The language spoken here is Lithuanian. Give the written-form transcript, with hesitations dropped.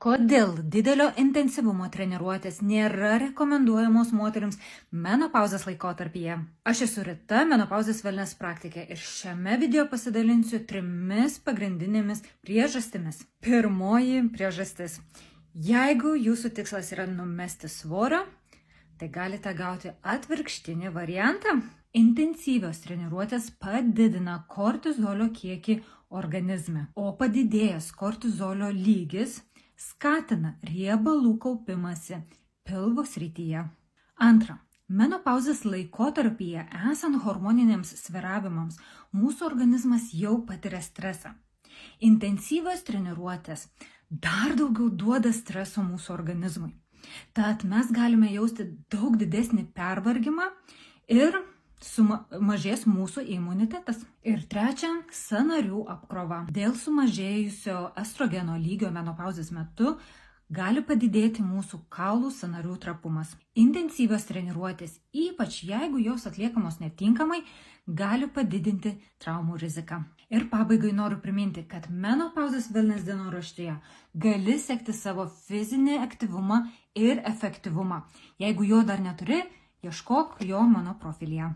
Kodėl didelio intensyvumo treniruotės nėra rekomenduojamos moterims menopauzės laikotarpyje? Aš esu Rita, menopauzės wellness praktikė ir šiame video pasidalinsiu 3 pagrindinėmis priežastimis. Pirmoji priežastis. Jeigu jūsų tikslas yra numesti svorio, tai galite gauti atvirkštinį variantą. Intensyvios treniruotės padidina kortizolio kiekį organizme, o padidėjęs kortizolio lygis skatina riebalų kaupimąsi pilvo srityje. Antra, menopauzės laikotarpyje esant hormoniniams svyravimams mūsų organizmas jau patiria stresą. Intensyvios treniruotės dar daugiau duoda streso mūsų organizmui. Tad mes galime jausti daug didesnį pervargimą ir sumažės mūsų imunitetas. Ir trečia, sąnarių apkrova. Dėl sumažėjusio estrogeno lygio menopauzės metu gali padidėti mūsų kaulų sąnarių trapumas. Intensyvios treniruotės, ypač jeigu jos atliekamos netinkamai, gali padidinti traumų riziką. Ir pabaigai noriu priminti, kad menopauzės wellness dienoraštyje gali sekti savo fizinį aktyvumą ir efektyvumą. Jeigu jo dar neturi, ieškok jo mano profilyje.